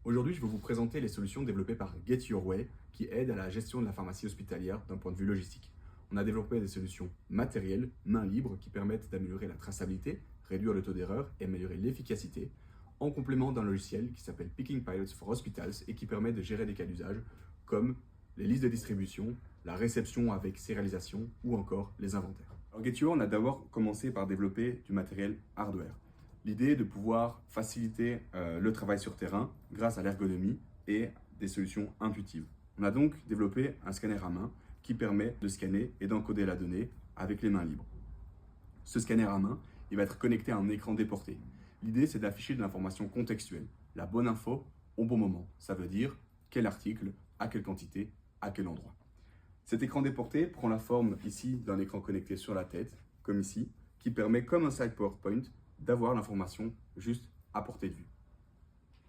Aujourd'hui, je vais vous présenter les solutions développées par Get Your Way qui aident à la gestion de la pharmacie hospitalière d'un point de vue logistique. On a développé des solutions matérielles, main libre, qui permettent d'améliorer la traçabilité, réduire le taux d'erreur et améliorer l'efficacité, en complément d'un logiciel qui s'appelle Picking Pilots for Hospitals et qui permet de gérer des cas d'usage comme les listes de distribution, la réception avec sérialisation ou encore les inventaires. Alors Get Your Way, on a d'abord commencé par développer du matériel hardware. L'idée est de pouvoir faciliter le travail sur terrain grâce à l'ergonomie et des solutions intuitives. On a donc développé un scanner à main qui permet de scanner et d'encoder la donnée avec les mains libres. Ce scanner à main, il va être connecté à un écran déporté. L'idée, c'est d'afficher de l'information contextuelle, la bonne info au bon moment. Ça veut dire quel article, à quelle quantité, à quel endroit. Cet écran déporté prend la forme ici d'un écran connecté sur la tête, comme ici, qui permet, comme un slide PowerPoint, d'avoir l'information juste à portée de vue.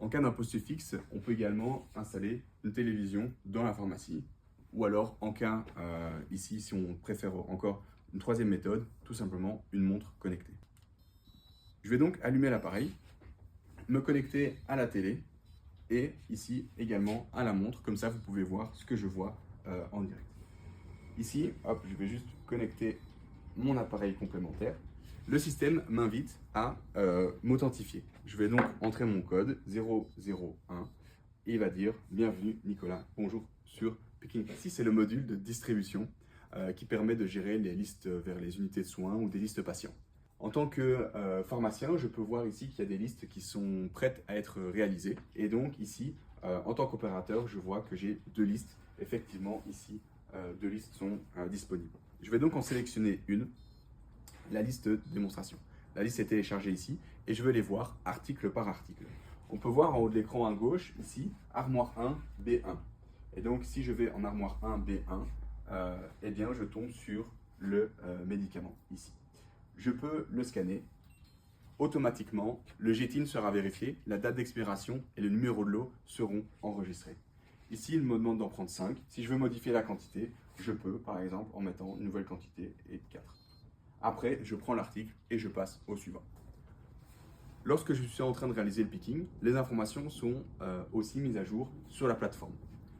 En cas d'un poste fixe, on peut également installer une télévision dans la pharmacie, ou alors en cas, ici, si on préfère encore une troisième méthode, tout simplement une montre connectée. Je vais donc allumer l'appareil, me connecter à la télé et ici également à la montre, comme ça vous pouvez voir ce que je vois en direct. Ici, hop, je vais juste connecter mon appareil complémentaire. Le système m'invite à m'authentifier. Je vais donc entrer mon code 001 et il va dire « Bienvenue Nicolas, bonjour sur Picking Pilots ». Ici, c'est le module de distribution qui permet de gérer les listes vers les unités de soins ou des listes patients. En tant que pharmacien, je peux voir ici qu'il y a des listes qui sont prêtes à être réalisées. Et donc ici, en tant qu'opérateur, je vois que j'ai deux listes. Effectivement, ici, deux listes sont disponibles. Je vais donc en sélectionner une, la liste de démonstration. La liste est téléchargée ici et je vais les voir article par article. On peut voir en haut de l'écran à gauche, ici, armoire 1, B1. Et donc, si je vais en armoire 1, B1, eh bien, je tombe sur le médicament ici. Je peux le scanner. Automatiquement, le GTIN sera vérifié, la date d'expiration et le numéro de lot seront enregistrés. Ici, il me demande d'en prendre 5. Si je veux modifier la quantité, je peux, par exemple, en mettant une nouvelle quantité et 4. Après, je prends l'article et je passe au suivant. Lorsque je suis en train de réaliser le picking, les informations sont aussi mises à jour sur la plateforme.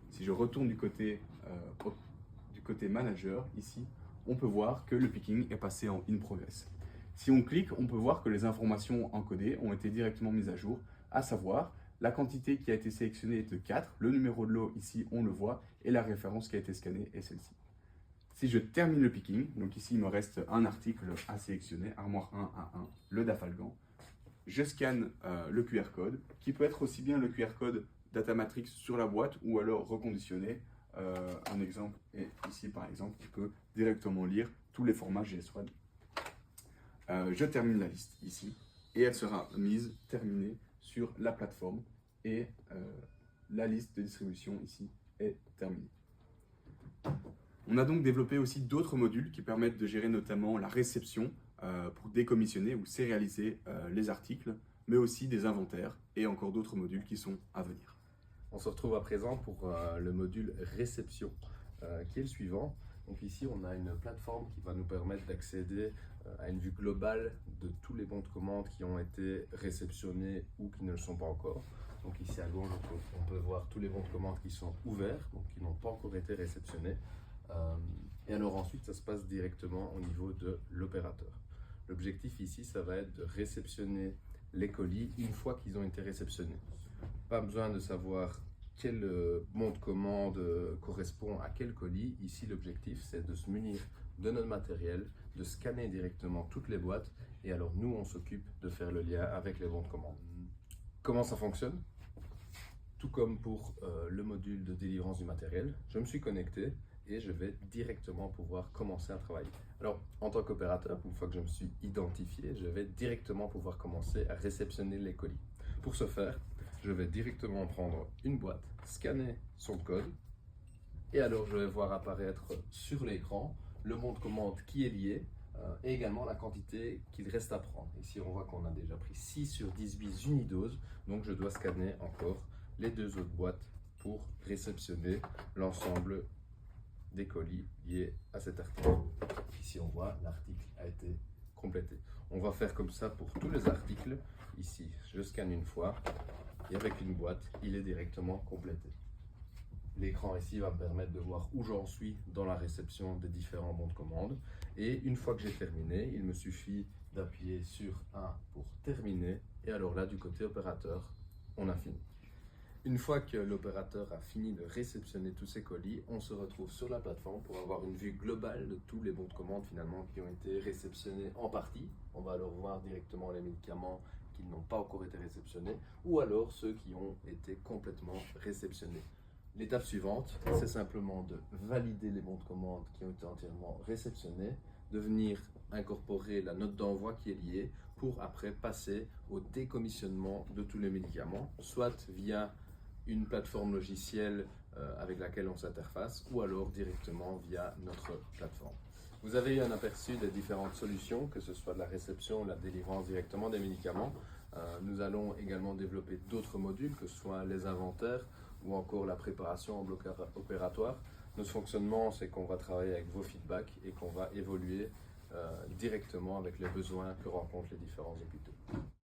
Si je retourne du côté manager, ici, on peut voir que le picking est passé en in progress. Si on clique, on peut voir que les informations encodées ont été directement mises à jour, à savoir la quantité qui a été sélectionnée est de 4, le numéro de lot ici on le voit, et la référence qui a été scannée est celle-ci. Si je termine le picking, donc ici il me reste un article à sélectionner, armoire 1 à 1, le Dafalgan, je scanne le QR code, qui peut être aussi bien le QR code Datamatrix sur la boîte ou alors reconditionné. Un exemple est ici par exemple, qui peut directement lire tous les formats GS1. Je termine la liste ici et elle sera terminée sur la plateforme et la liste de distribution ici est terminée. On a donc développé aussi d'autres modules qui permettent de gérer notamment la réception pour décommissionner ou sérialiser les articles, mais aussi des inventaires et encore d'autres modules qui sont à venir. On se retrouve à présent pour le module réception qui est le suivant. Donc ici on a une plateforme qui va nous permettre d'accéder à une vue globale de tous les bons de commande qui ont été réceptionnés ou qui ne le sont pas encore. Donc ici à gauche on peut voir tous les bons de commande qui sont ouverts, donc qui n'ont pas encore été réceptionnés. Et alors ensuite ça se passe directement au niveau de l'opérateur. L'objectif ici ça va être de réceptionner les colis une fois qu'ils ont été réceptionnés. Pas besoin de savoir quel bon de commande correspond à quel colis. Ici, l'objectif, c'est de se munir de notre matériel, de scanner directement toutes les boîtes. Et alors, nous, on s'occupe de faire le lien avec les bons de commande. Comment ça fonctionne? Tout comme pour le module de délivrance du matériel, je me suis connecté et je vais directement pouvoir commencer à travailler. Alors, en tant qu'opérateur, une fois que je me suis identifié, je vais directement pouvoir commencer à réceptionner les colis. Pour ce faire, je vais directement prendre une boîte, scanner son code, et alors je vais voir apparaître sur l'écran le bon de commande qui est lié, et également la quantité qu'il reste à prendre. Ici, on voit qu'on a déjà pris 6 sur 18 unidoses, donc je dois scanner encore les deux autres boîtes pour réceptionner l'ensemble des colis liés à cet article. Ici, on voit l'article a été compléter. On va faire comme ça pour tous les articles. Ici, je scanne une fois et avec une boîte, il est directement complété. L'écran ici va me permettre de voir où j'en suis dans la réception des différents bons de commande. Et une fois que j'ai terminé, il me suffit d'appuyer sur 1 pour terminer. Et alors là, du côté opérateur, on a fini. Une fois que l'opérateur a fini de réceptionner tous ces colis, on se retrouve sur la plateforme pour avoir une vue globale de tous les bons de commande finalement qui ont été réceptionnés en partie. On va alors voir directement les médicaments qui n'ont pas encore été réceptionnés ou alors ceux qui ont été complètement réceptionnés. L'étape suivante, c'est simplement de valider les bons de commande qui ont été entièrement réceptionnés, de venir incorporer la note d'envoi qui est liée pour après passer au décommissionnement de tous les médicaments, soit via une plateforme logicielle avec laquelle on s'interface ou alors directement via notre plateforme. Vous avez eu un aperçu des différentes solutions, que ce soit de la réception ou la délivrance directement des médicaments. Nous allons également développer d'autres modules, que ce soit les inventaires ou encore la préparation en bloc opératoire. Notre fonctionnement, c'est qu'on va travailler avec vos feedbacks et qu'on va évoluer directement avec les besoins que rencontrent les différents hôpitaux.